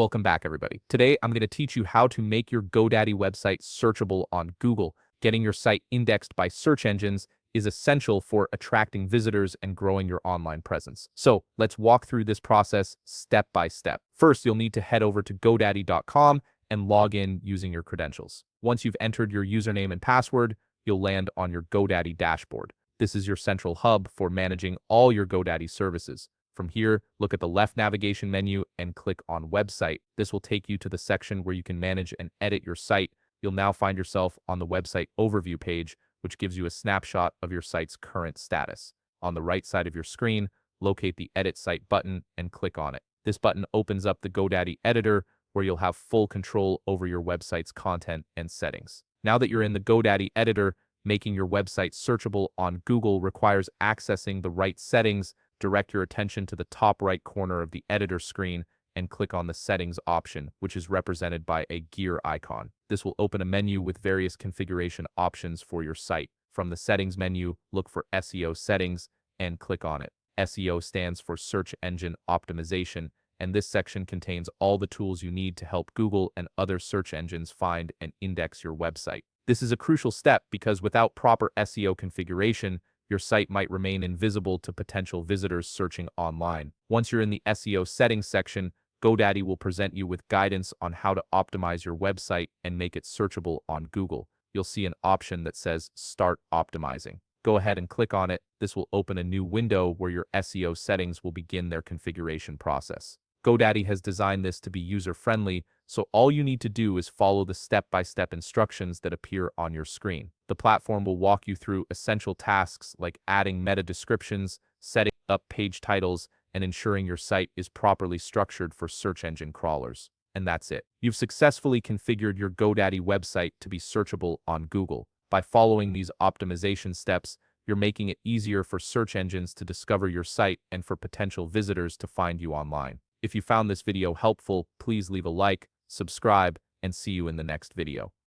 Welcome back, everybody. Today, I'm going to teach you how to make your GoDaddy website searchable on Google. Getting your site indexed by search engines is essential for attracting visitors and growing your online presence. So let's walk through this process step by step. First, you'll need to head over to GoDaddy.com and log in using your credentials. Once you've entered your username and password, you'll land on your GoDaddy dashboard. This is your central hub for managing all your GoDaddy services. From here, look at the left navigation menu and click on Website. This will take you to the section where you can manage and edit your site. You'll now find yourself on the website overview page, which gives you a snapshot of your site's current status. On the right side of your screen, locate the Edit Site button and click on it. This button opens up the GoDaddy editor, where you'll have full control over your website's content and settings. Now that you're in the GoDaddy editor, making your website searchable on Google requires accessing the right settings. Direct your attention to the top right corner of the editor screen and click on the Settings option, which is represented by a gear icon. This will open a menu with various configuration options for your site. From the Settings menu, look for SEO Settings and click on it. SEO stands for Search Engine Optimization, and this section contains all the tools you need to help Google and other search engines find and index your website. This is a crucial step because without proper SEO configuration, your site might remain invisible to potential visitors searching online. Once you're in the SEO settings section, GoDaddy will present you with guidance on how to optimize your website and make it searchable on Google. You'll see an option that says Start Optimizing. Go ahead and click on it. This will open a new window where your SEO settings will begin their configuration process. GoDaddy has designed this to be user-friendly, so all you need to do is follow the step-by-step instructions that appear on your screen. The platform will walk you through essential tasks like adding meta descriptions, setting up page titles, and ensuring your site is properly structured for search engine crawlers. And that's it. You've successfully configured your GoDaddy website to be searchable on Google. By following these optimization steps, you're making it easier for search engines to discover your site and for potential visitors to find you online. If you found this video helpful, please leave a like, subscribe, and see you in the next video.